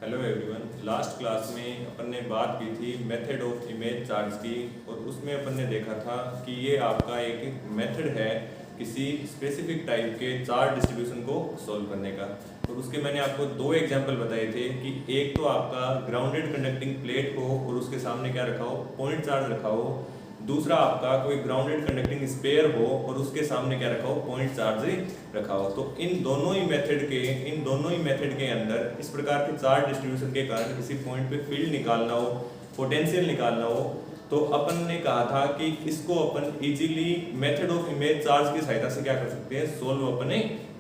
Hello everyone. Last class में अपन ने बात की थी मेथड ऑफ इमेज चार्ज की, और उसमें अपन ने देखा था कि ये आपका एक मेथड है किसी स्पेसिफिक टाइप के चार्ज डिस्ट्रीब्यूशन को सॉल्व करने का। और उसके मैंने आपको दो एग्जांपल बताए थे कि एक तो आपका ग्राउंडेड कंडक्टिंग प्लेट हो और उसके सामने क्या रखा हो, पॉइंट चार्ज रखा हो। दूसरा आपका कोई ग्राउंडेड कंडक्टिंग स्पेयर हो और उसके सामने क्या रखा हो, पॉइंट चार्ज रखा हो। तो इन दोनों ही मेथड के अंदर इस प्रकार के चार्ज डिस्ट्रीब्यूशन के कारण किसी पॉइंट पे फील्ड निकालना हो, पोटेंशियल निकालना हो, तो अपन ने कहा था कि इसको अपन easily method of image charge की सहायता से क्या कर सकते हैं, सोल्व अपन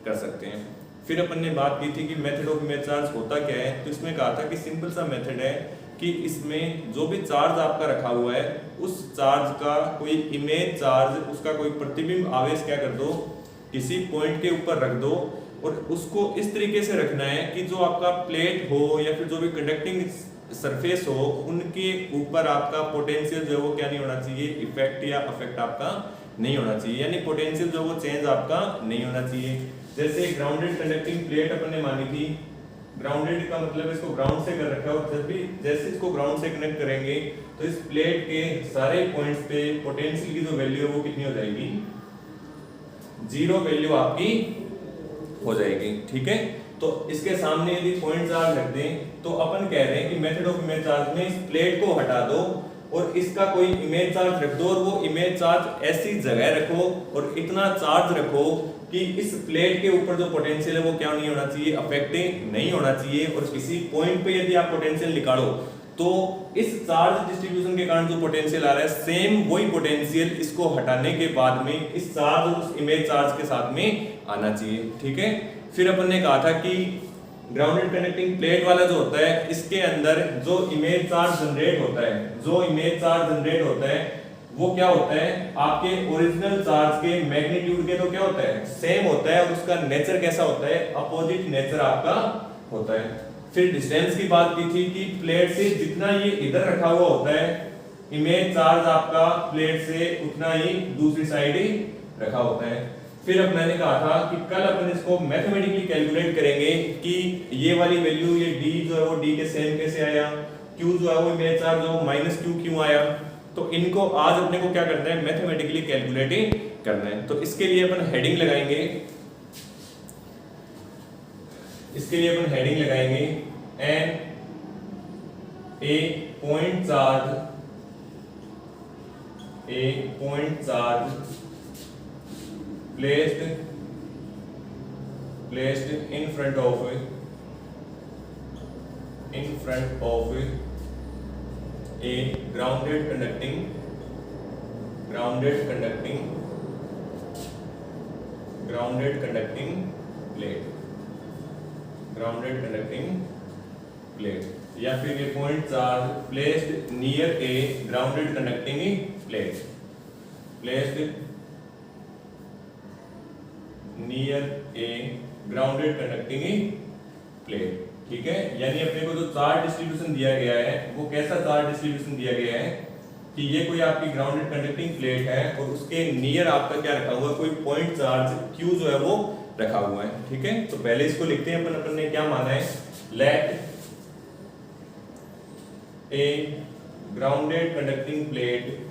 कर सकते हैं। फिर अपन ने बात की थी कि मेथड ऑफ इमेज चार्ज होता क्या है, तो इसमें कहा था कि सिंपल सा मेथड है कि इसमें जो भी चार्ज आपका रखा हुआ है उस चार्ज का कोई इमेज चार्ज, उसका कोई प्रतिबिंब आवेश क्या कर दो, किसी पॉइंट के ऊपर रख दो। और उसको इस तरीके से रखना है कि जो आपका प्लेट हो या फिर जो भी कंडक्टिंग सरफेस हो उनके ऊपर आपका पोटेंशियल जो है वो क्या नहीं होना चाहिए, इफेक्ट या अफेक्ट आपका नहीं होना चाहिए, यानी पोटेंशियल जो वो चेंज आपका नहीं होना चाहिए। जैसे ग्राउंडेड कंडक्टिंग प्लेट अपन ने मानी थी, ग्राउंडेड का मतलब इसको ग्राउंड से कर रखा है, और जब भी जैसे इसको ग्राउंड से कनेक्ट करेंगे तो इस प्लेट के सारे पॉइंट्स पे पोटेंशियल की जो वैल्यू है वो कितनी हो जाएगी, जीरो वैल्यू आपकी हो जाएगी। ठीक है, तो इसके सामने यदि पॉइंट चार्ज रख दें तो अपन कह रहे हैं कि मेथड ऑफ इमेज चार्ज में इस प्लेट को हटा दो और इसका कोई इमेज चार्ज रख दो, और वो इमेज चार्ज ऐसी जगह रखो और इतना चार्ज रखो कि इस प्लेट के ऊपर जो पोटेंशियल है वो क्या नहीं होना चाहिए, अफेक्टिंग नहीं होना चाहिए। और किसी पॉइंट पे यदि आप पोटेंशियल निकालो तो इस चार्ज डिस्ट्रीब्यूशन के कारण जो पोटेंशियल आ रहा है सेम वही पोटेंशियल इसको हटाने के बाद में इस चार्ज और उस इमेज चार्ज के साथ में आना चाहिए। ठीक है, फिर अपन ने कहा था कि ग्राउंडेड कंडक्टिंग प्लेट वाला जो होता है इसके अंदर जो इमेज चार्ज जनरेट होता है, वो क्या होता है, आपके ओरिजिनल चार्ज के मैग्नीट्यूड के तो क्या होता है, सेम होता है, और उसका नेचर कैसा होता है, अपोजिट नेचर आपका होता है। फिर डिस्टेंस की बात की थी कि प्लेट से जितना ये इधर रखा हुआ होता है इमेज चार्ज आपका प्लेट से उतना ही दूसरी साइड ही रखा होता है। फिर अब मैंने कहा था कि कल अपन इसको मैथमेटिकली कैलकुलेट करेंगे कि ये वाली वैल्यू, ये d जो है वो d के सेम कैसे आया, q जो है वो इमेज चार्ज जो माइनस q क्यों आया। तो इनको आज अपने को क्या करना है, मैथमेटिकली कैलकुलेट करना है। तो इसके लिए अपन हेडिंग लगाएंगे, an a point charge placed in front of a grounded conducting plate, या फिर ये point charge placed near a grounded conducting plate, ठीक है। यानी अपने को जो चार्ज डिस्ट्रीब्यूशन दिया गया है वो कैसा चार्ज डिस्ट्रीब्यूशन दिया गया है कि ये कोई आपकी ग्राउंडेड कंडक्टिंग प्लेट है और उसके नियर आपका क्या रखा हुआ है, कोई पॉइंट चार्ज q जो है वो रखा हुआ है। ठीक है, तो पहले इसको लिखते हैं अपन ने क्या माना है, let a grounded conducting plate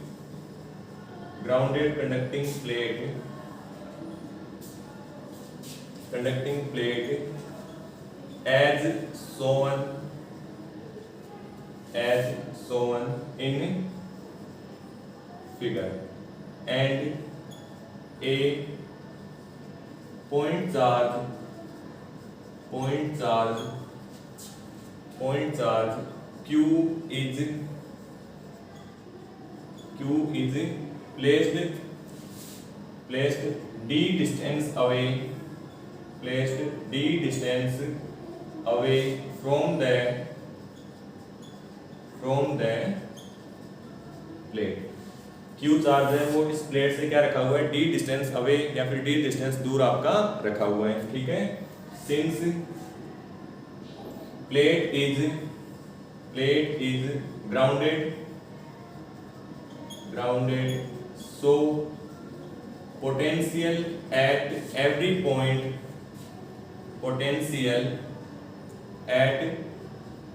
as shown in figure, and a point charge q is placed d distance away from the plate. Q charge है वो इस प्लेट से क्या रखा हुआ है, d डिस्टेंस अवे या फिर d डिस्टेंस दूर आपका रखा हुआ है। ठीक है, since plate is grounded, so potential at every point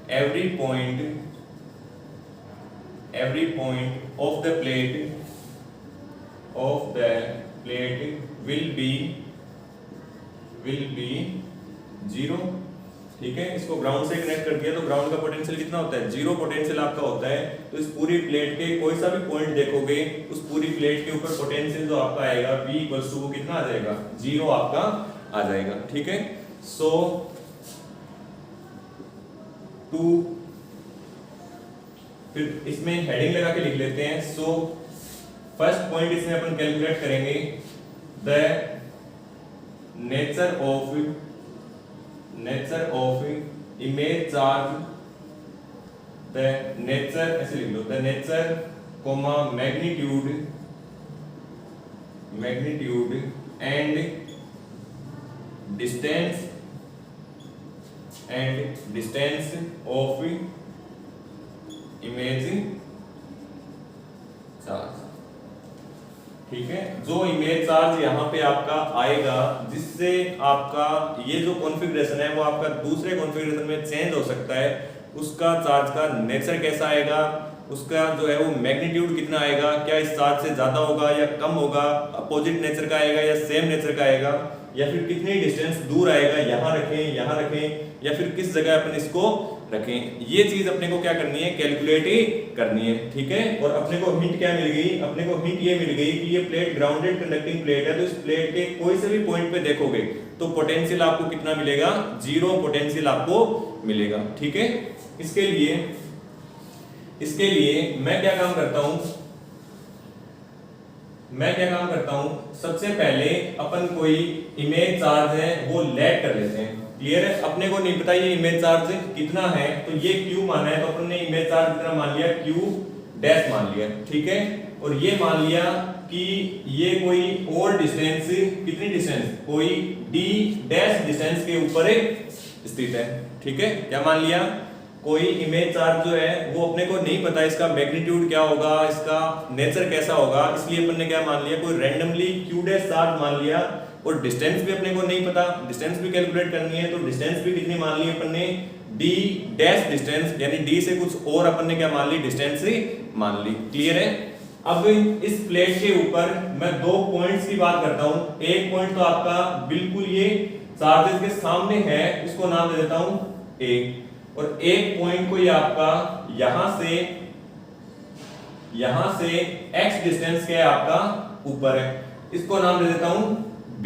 every point of the plate will be zero. ठीक है, इसको ग्राउंड से कनेक्ट कर दिया तो ग्राउंड का पोटेंशियल कितना होता है, जीरो पोटेंशियल आपका होता है। तो इस पूरी प्लेट के कोई सा भी पॉइंट देखोगे उस पूरी प्लेट के ऊपर पोटेंशियल जो आपका आएगा V इक्वल्स टू वो कितना आ जाएगा, जीरो आपका आ जाएगा। ठीक है, सो टू, फिर इसमें हेडिंग लगा के लिख लेते हैं। सो फर्स्ट पॉइंट इसमें अपन कैलकुलेट करेंगे the nature of image charge, the nature ऐसे लिख लो, the nature comma magnitude and distance of image charge. ठीक है, जो इमेज चार्ज यहाँ पे आपका आएगा जिससे आपका ये जो कॉन्फ़िगरेशन है वो आपका दूसरे कॉन्फ़िगरेशन में चेंज हो सकता है, उसका चार्ज का नेचर कैसा आएगा, उसका जो है वो मैग्नीट्यूड कितना आएगा, क्या इस चार्ज से ज्यादा होगा या कम होगा, अपोजिट नेचर का आएगा या सेम नेचर का आएगा, या फिर कितनी डिस्टेंस दूर आएगा, यहाँ रखें या फिर किस जगह अपन इसको रखें, ये चीज अपने को क्या करनी है, कैलकुलेट ही करनी है। ठीक है, और अपने को हिंट क्या मिल गई, अपने को हिंट ये मिल गई कि ये प्लेट ग्राउंडेड कंडक्टिंग प्लेट है, तो इस प्लेट के कोई से भी पॉइंट पे देखोगे तो पोटेंशियल आपको कितना मिलेगा, जीरो पोटेंशियल आपको मिलेगा। ठीक है, इसके लिए मैं क्या काम करता हूं, सबसे पहले अपन कोई इमेज चार्ज है वो लेट कर लेते हैं। क्लियर है, अपने को नहीं पता ये इमेज चार्ज कितना है, तो ये Q माना है तो अपन ने इमेज चार्ज कितना मान लिया, Q डैश मान लिया। ठीक है, और ये मान लिया कि ये कोई और डिस्टेंस, कितनी डिस्टेंस, कोई D डैश डिस्टेंस के ऊपर स्थित है। ठीक है, क्या मान लिया, कोई इमेज चार्ज जो है वो अपने को नहीं पता इसका मैग्नीट्यूड क्या होगा, इसका नेचर कैसा होगा, इसलिए अपन ने क्या मान लिया, कोई रैंडमली Q डैश चार्ज मान लिया। और डिस्टेंस भी अपने को नहीं पता, डिस्टेंस भी कैलकुलेट करनी है, तो डिस्टेंस भी कितनी मान ली अपन ने, D डैश डिस्टेंस, यानी D से कुछ और अपन ने क्या मान ली, डिस्टेंस मान ली। क्लियर है, अब इस प्लेट के ऊपर मैं दो पॉइंट्स की बात करता हूं। एक पॉइंट तो आपका बिल्कुल ये चार्जेस के सामने है, इसको नाम दे देता हूं A, और एक पॉइंट को ये आपका यहां से x डिस्टेंस के आपका ऊपर है, इसको नाम दे देता हूं B।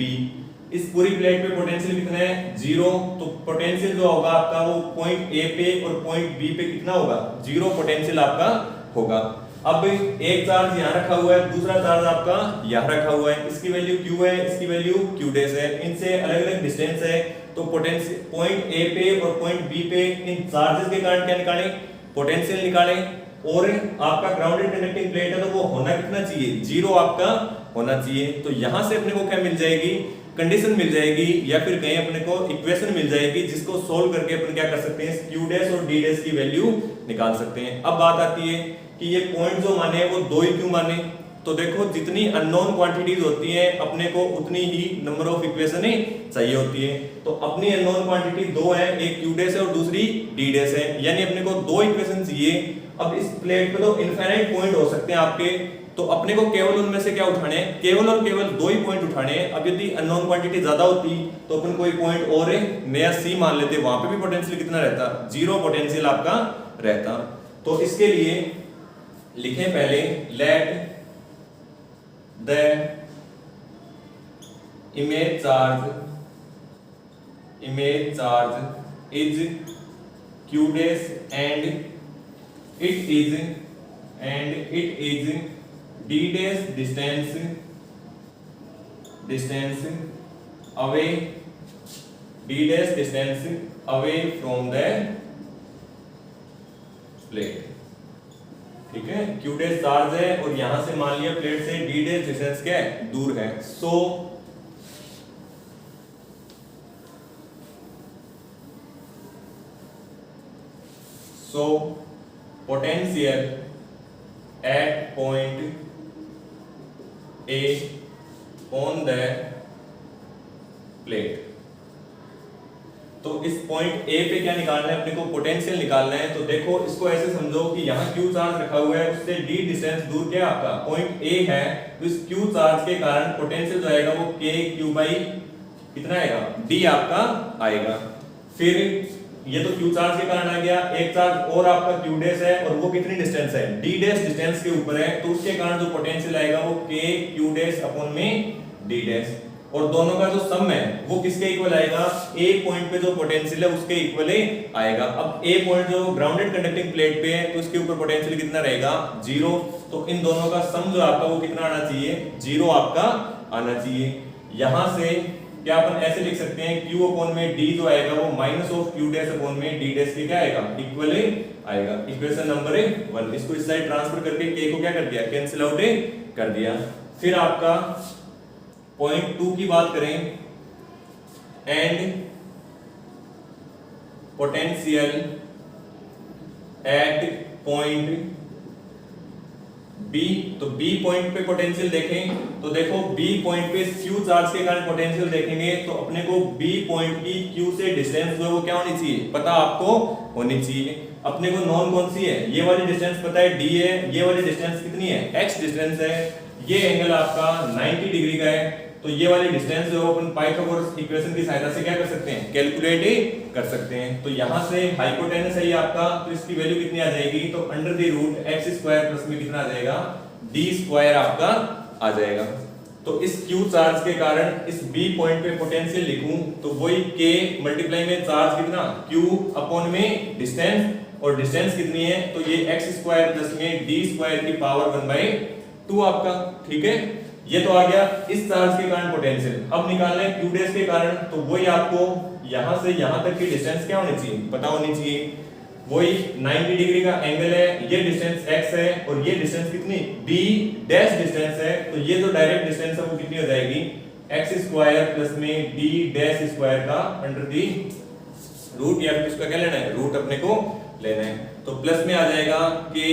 इस पूरी प्लेट पे पोटेंशियल कितना है, जीरो, तो पोटेंशियल जो होगा आपका वो पॉइंट A पे और पॉइंट B पे कितना होगा, जीरो पोटेंशियल आपका होगा। अब एक चार्ज यहाँ रखा हुआ है, दूसरा चार्ज आपका यहाँ रखा हुआ है, इसकी वैल्यू Q है, इसकी वैल्यू Q डैश है, इनसे अलग अलग डिस्टेंस है, तो पोटेंशियल पॉइंट A पे और पॉइंट B पे इन चार्जेस के कारण क्या निकालें, पोटेंशियल निकालें। और आपका ग्राउंडेड कंडक्टिंग प्लेट है तो वो होना कितना चाहिए, जीरो आपका होना चाहिए। तो यहां से अपने को क्या मिल जाएगी, कंडीशन मिल जाएगी, या फिर कहीं अपने को इक्वेशन मिल जाएगी जिसको सोल्व करके अपन क्या कर सकते हैं, Q डैश और D डैश की वैल्यू निकाल सकते हैं। अब बात आती है कि ये पॉइंट जो माने वो दो ही क्यों माने, तो देखो जितनी अननोन क्वांटिटीज होती है अपने को उतनी ही नंबर ऑफ इक्वेशन ही चाहिए होती है। तो अपनी अननोन क्वांटिटी दो है, एक Q डैश है और दूसरी D डैश है, यानी अपने को दो इक्वेशन चाहिए। अब इस प्लेट पे तो इनफाइनाइट पॉइंट हो सकते हैं आपके, तो अपने को केवल उनमें से क्या उठाने हैं, केवल और केवल दो ही पॉइंट उठाने हैं। अब यदि अननोन क्वांटिटी ज्यादा होती तो अपन कोई पॉइंट और नया C मान लेते, वहां पे भी पोटेंशियल कितना रहता, जीरो पोटेंशियल आपका रहता। तो इसके लिए लिखें पहले, let the image charge is Q dash and it is D dash distance away, D dash distance away from the plate। ठीक है, Q डैश चार्ज है और यहां से मान लिया प्लेट से D डैश डिस्टेंस क्या है, दूर है। सो potential at point A on the plate। तो तो इस पॉइंट ए पे क्या निकालना है अपने को, पोटेंशियल निकालना है। तो देखो इसको ऐसे समझो कि यहाँ क्यू चार्ज रखा हुआ है, उससे डी डिस्टेंस दूर क्या है आपका पॉइंट ए है, तो इस क्यू चार्ज के कारण पोटेंशियल जो आएगा वो के क्यू बाई कितना आएगा डी आपका आएगा। फिर ये तो क्यू चार्ज के कारण आ गया, एक चार्ज और आपका क्यू डैश है और वो कितनी डिस्टेंस है डी डैश डिस्टेंस के ऊपर है, तो उसके कारण जो पोटेंशियल आएगा वो के क्यू डैश अपॉन में डी डैश, और दोनों का जो सम है वो किसके इक्वल आएगा, ए पॉइंट पे जो पोटेंशियल है उसके इक्वल ही आएगा। अब ए पॉइंट जो ग्राउंडेड कंडक्टिंग प्लेट पे है तो उसके ऊपर पोटेंशियल कितना रहेगा जीरो, तो इन दोनों का सम जो आपका वो कितना आना चाहिए जीरो आपका आना चाहिए। यहां से क्या अपन ऐसे लिख सकते हैं q अपॉन में d जो आएगा वो minus of q dash upon में d डैश के क्या आएगा इक्वल आएगा। इक्वेशन नंबर 1 इसको इस साइड ट्रांसफर करके k को क्या कर दिया कैंसिल आउट कर दिया। फिर आपका पॉइंट 2 की बात करें, and potential at point B, तो B पॉइंट पे पोटेंशियल देखें तो देखो B पॉइंट पे Q चार्ज के कारण पोटेंशियल देखेंगे तो अपने को B पॉइंट की Q से डिस्टेंस जो है वो क्या होनी चाहिए पता आपको होनी चाहिए। अपने को नॉन कौन सी है, ये वाली डिस्टेंस पता है D है, ये वाली डिस्टेंस कितनी है x डिस्टेंस है, ये एंगल आपका 90 डिग्री का है, तो ये वाली डिस्टेंस जो अपन पाइथागोरस इक्वेशन की सहायता से क्या कर सकते हैं कैलकुलेट कर सकते हैं। तो यहां से हाइपोटेनस है ये आपका, तो इसकी वैल्यू कितनी आ जाएगी, तो under the root x square plus में कितना आ जाएगा d स्क्वायर आपका आ जाएगा। तो इस q चार्ज के कारण इस b पॉइंट पे पोटेंशियल लिखूं तो वही k मल्टीप्लाई में चार्ज कितना q अपॉन में डिस्टेंस, और डिस्टेंस कितनी है तो ये x स्क्वायर प्लस में d स्क्वायर की पावर 1/2 आपका, ठीक है। ये तो आ गया इस चार्ज के कारण पोटेंशियल। अब निकालना है q डैश के कारण, तो वही आपको यहां से यहां तक की डिस्टेंस क्या होनी चाहिए पता होनी चाहिए, वही 90 डिग्री का एंगल है, ये डिस्टेंस x है और ये डिस्टेंस कितनी d डैश डिस्टेंस है, तो ये जो डायरेक्ट डिस्टेंस है वो कितनी हो जाएगी x स्क्वायर प्लस में d डैश स्क्वायर का अंडर दी रूट, या फिर इसका क्या लेना है रूट अपने को लेना है। तो प्लस में आ जाएगा कि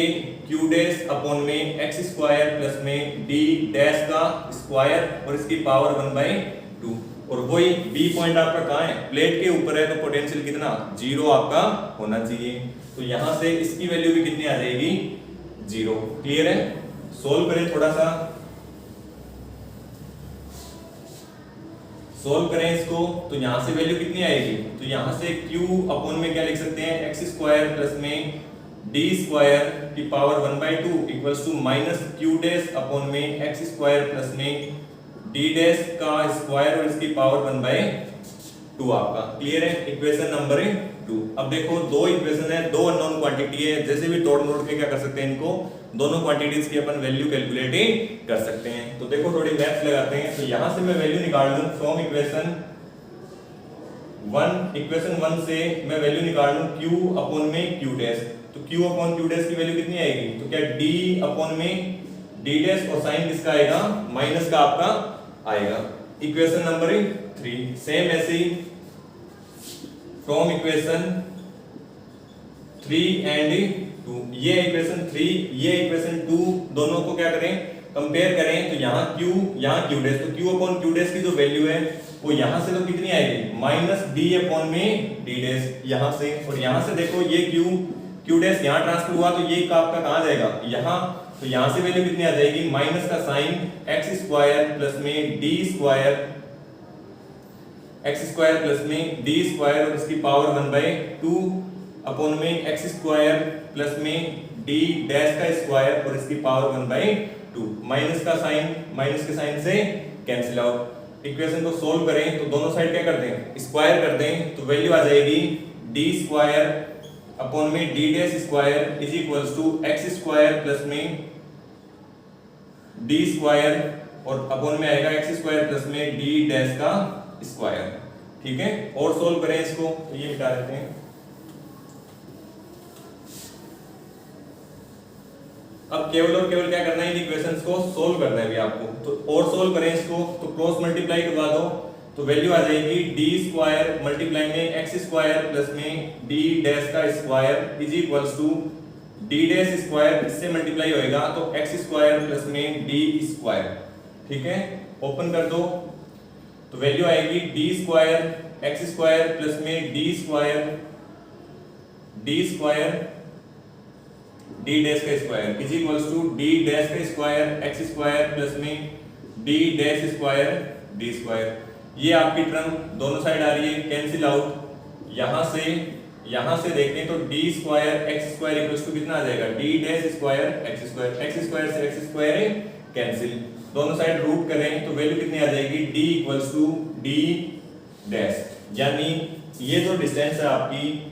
q डैश अपॉन में x स्क्वायर प्लस में d डैश का स्क्वायर और इसकी पावर 1/2, और वही b पॉइंट आपका कहाँ है प्लेट के ऊपर है, तो पोटेंशियल कितना जीरो आपका होना चाहिए। तो यहां से इसकी वैल्यू भी कितनी आ जाएगी जीरो। क्लियर है, सोल्व करें थोड़ा सा, सोल्व करें इसको, तो यहां से वैल्यू कितनी आएगी, तो यहां से q अपॉन में क्या लिख सकते हैं x स्क्वायर प्लस में d स्क्वायर की power 1/2 equals to minus q dash upon में x स्क्वायर प्लस में d डैश का स्क्वायर और इसकी पावर 1/2 आपका। क्लियर है, इक्वेशन नंबर 2। अब देखो दो इक्वेशन है, दो अननोन क्वांटिटी है, जैसे भी तोड़ मोड़ के क्या कर सकते हैं इनको, दोनों क्वांटिटीज की अपन वैल्यू कैलकुलेट कर सकते हैं। तो देखो थोड़ी मैथ्स लगाते हैं, तो यहां से मैं वैल्यू निकाल लूं फ्रॉम इक्वेशन 1 से मैं वैल्यू निकाल लूं q अपॉन में q डैश, तो q अपॉन q डैश की वैल्यू कितनी आएगी, तो क्या d अपॉन में d डैश और साइन किसका आएगा माइनस का आपका आएगा। इक्वेशन नंबर 3 सेम ऐसे ही फ्रॉम इक्वेशन 3 एंड 2, ये इक्वेशन 3 ये इक्वेशन 2 दोनों को क्या करें कंपेयर करें, तो यहाँ q यहाँ q डैश, तो q अपॉन q डैश की जो वैल्यू है वो यहाँ से तो कितनी आएगी माइनस d अपॉन में d डैश यहाँ से, और यहाँ से देखो ये q डैश यहाँ ट्रांसफर हुआ तो ये आपका कहाँ जाएगा यहाँ, तो यहाँ से वैल्यू कितनी आ जाएगी माइनस का साइन x स्क्वायर प्लस में d square x square plus में d स्क्वायर और इसकी पावर 1/2 अपॉन में x स्क्वायर प्लस में d डैश का स्क्वायर और इसकी पावर 1/2, माइनस का साइन माइनस के साइन से कैंसिल आउट। इक्वेशन को सोल्व करें तो दोनों साइड क्या कर दें स्क्वायर कर दें, तो वैल्यू आ जाएगी d स्क्वायर अपॉन में d dash square is equals to x square plus में d स्क्वायर और अपॉन में आएगा x स्क्वायर प्लस में d डैश का स्क्वायर। ठीक है, और सोल्व करें इसको, तो ये मिटा देते हैं। अब केवल और केवल क्या करना है इन इक्वेशंस को सोल्व करना है भी आपको, तो और सोल्व करें इसको, तो क्रॉस मल्टीप्लाई करवा दो, तो वैल्यू आ जाएगी d स्क्वायर मल्टीप्लाई में x स्क्वायर प्लस में d डैश का square is equals to d dash square इससे मल्टीप्लाई होएगा तो x स्क्वायर प्लस में d स्क्वायर। ठीक है, ओपन कर दो, तो वैल्यू आएगी D square X square plus में डी स्क्वायर डी डैश का square is equals to D dash का स्क्वायर एक्स स्क्वायर प्लस में D dash square D square. ये आपकी टर्म दोनों साइड आ रही है, कैंसिल आउट। यहां से देखें तो D square X square equals to कितना आ जाएगा, D dash square X square से एक्स स्क्वायर कैंसिल, दोनों साइड रूट करें तो वैल्यू कितनी आ जाएगी, D equals to D dash. यानी ये जो डिस्टेंस है आपकी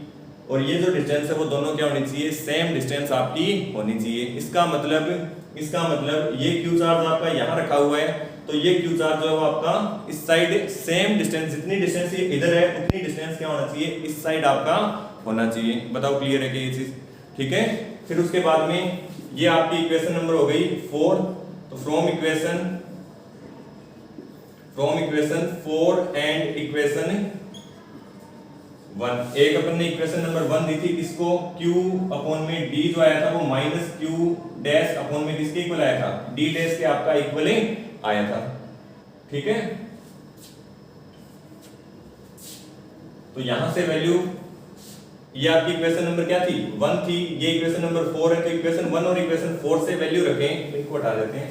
और ये जो डिस्टेंस है वो दोनों क्या होनी चाहिए, सेम डिस्टेंस आपकी होनी चाहिए। इसका मतलब ये क्यू चार्ज आपका यहाँ रखा हुआ है, तो ये क्यू चार्ज जो है वो आपका इस साइड सेम डिस्टेंस, जितनी डिस्टेंस ये इधर है उतनी डिस्टेंस क्या होना चाहिए, इस साइड आपका होना चाहिए। बताओ क्लियर है कि ये चीज ठीक है। फिर उसके बाद में ये आपकी इक्वेशन नंबर हो गई 4। तो फ्रॉम इक्वेशन 4 एंड इक्वेशन 1, एक अपन ने इक्वेशन नंबर 1 दी थी, किसको, q अपॉन में d जो आया था वो माइनस q डैश अपॉन में किसके इक्वल आया था, d डैश के आपका इक्वल आया था। ठीक है, तो यहां से वैल्यू, ये आपकी इक्वेशन नंबर क्या थी, 1 थी, ये इक्वेशन नंबर 4 है, तो इक्वेशन 1 और इक्वेशन 4 से वैल्यू रखें, इनको हटा देते हैं।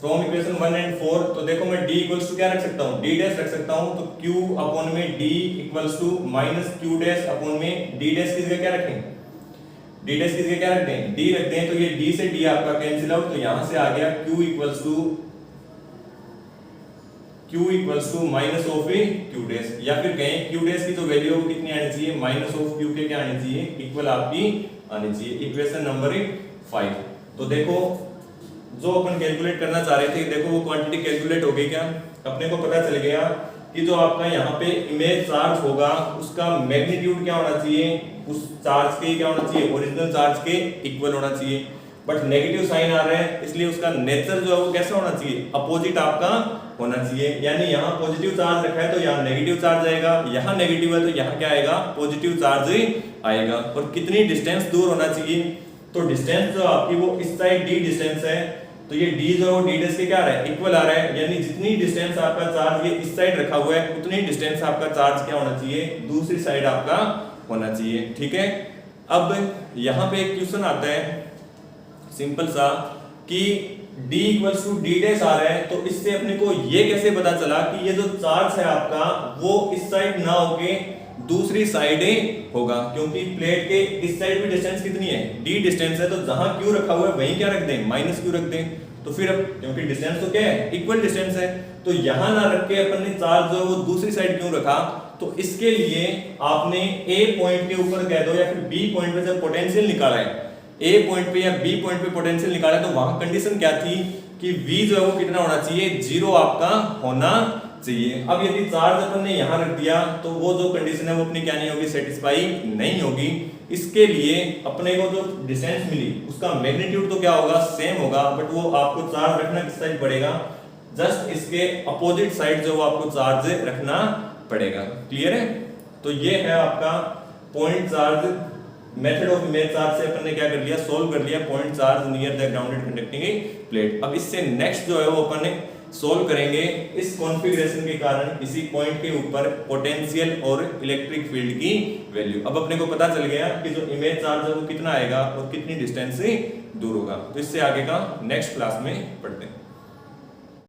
फ्रॉम इक्वेशन 1 एंड 4, तो देखो मैं d इक्वल्स टू क्या रख सकता हूँ, d डैश रख सकता हूँ, तो q अपॉन में d equals to minus q dash upon में d डैश किसका क्या रखें, d डैश किसका क्या रखते हैं, d रखते हैं, तो ये d से d आपका कैंसिल आउट, तो यहां से आ गया q equals to minus of q dash, या फिर कहें q डैश की जो वैल्यू है कितनी आनी चाहिए, माइनस ऑफ q के क्या आनी चाहिए, इक्वल आपकी आनी चाहिए। Equation number 5। तो देखो जो अपन कैलकुलेट करना चाह रहे थे, देखो वो क्वांटिटी कैलकुलेट हो गई क्या, अपने को पता चल गया कि जो आपका यहाँ पे इमेज चार्ज होगा उसका मैग्नीट्यूड क्या होना चाहिए, उस चार्ज के क्या होना चाहिए, ओरिजिनल चार्ज के इक्वल होना चाहिए। बट नेगेटिव साइन आ रहा है, इसलिए उसका नेचर जो है वो कैसा होना चाहिए, अपोजिट आपका होना चाहिए। यानी यहाँ पॉजिटिव चार्ज रखा है तो यहाँ नेगेटिव चार्ज आएगा, यहाँ नेगेटिव है तो यहाँ क्या आएगा, पॉजिटिव चार्ज आएगा। और कितनी डिस्टेंस दूर होना चाहिए, तो डिस्टेंस जो आपकी वो इस साइड d डिस्टेंस है, तो ये d जो है d डैश के क्या आ रहा है, इक्वल आ रहा है। यानी जितनी डिस्टेंस आपका चार्ज ये इस साइड रखा हुआ है उतनी डिस्टेंस आपका चार्ज क्या होना चाहिए, दूसरी साइड आपका होना चाहिए। ठीक है, अब यहाँ पे एक क्वेश्चन आता है सिंपल सा कि d equals to d dash आ रहा है, तो इससे अपने को ये कैसे पता चला कि ये जो चार्ज है आपका वो इस साइड ना होके दूसरी साइड होगा, क्योंकि प्लेट के इस साइड भी डिस्टेंस कितनी है, d डिस्टेंस है, तो जहां q रखा हुआ है वहीं क्या रख दें, माइनस q रख दें। तो फिर अब क्योंकि डिस्टेंस तो क्या है, इक्वल डिस्टेंस है, तो यहां ना रख के अपन ने चार्ज जो है वो दूसरी साइड क्यों रखा, तो इसके लिए आपने a पॉइंट के ऊपर कह दो या फिर b पॉइंट पे जब पोटेंशियल निकाला है, a पॉइंट पे या b पॉइंट पे पोटेंशियल निकाला है, तो वहां कंडीशन क्या थी कि v जो है वो कितना होना चाहिए, 0 आपका होना चाहिए। अब यदि चार्ज अपन ने यहां रख दिया तो वो जो कंडीशन है वो अपनी क्या नहीं होगी, सेटिस्फाई नहीं होगी। इसके लिए अपने को जो डिस्टेंस मिली उसका मैग्नीट्यूड तो क्या होगा, सेम होगा, बट वो आपको चार्ज रखना किस साइड पड़ेगा, जस्ट इसके अपोजिट साइड जो आपको चार्ज रखना पड़ेगा। क्लियर है, तो ये है आपका point charge method of image charge से अपन ने क्या कर लिया, सोल्व कर लिया point charge near the grounded conducting plate. अब इससे नेक्स्ट जो है वो अपन ने सोल्व करेंगे इस कॉन्फ़िगरेशन के कारण इसी पॉइंट के ऊपर पोटेंशियल और इलेक्ट्रिक फील्ड की वैल्यू। अब अपने को पता चल गया कि जो इमेज चार्ज है वो कितना आएगा और कितनी डिस्टेंस से दूर होगा। तो इससे आगे का नेक्स्ट क्लास में पढ़ते हैं।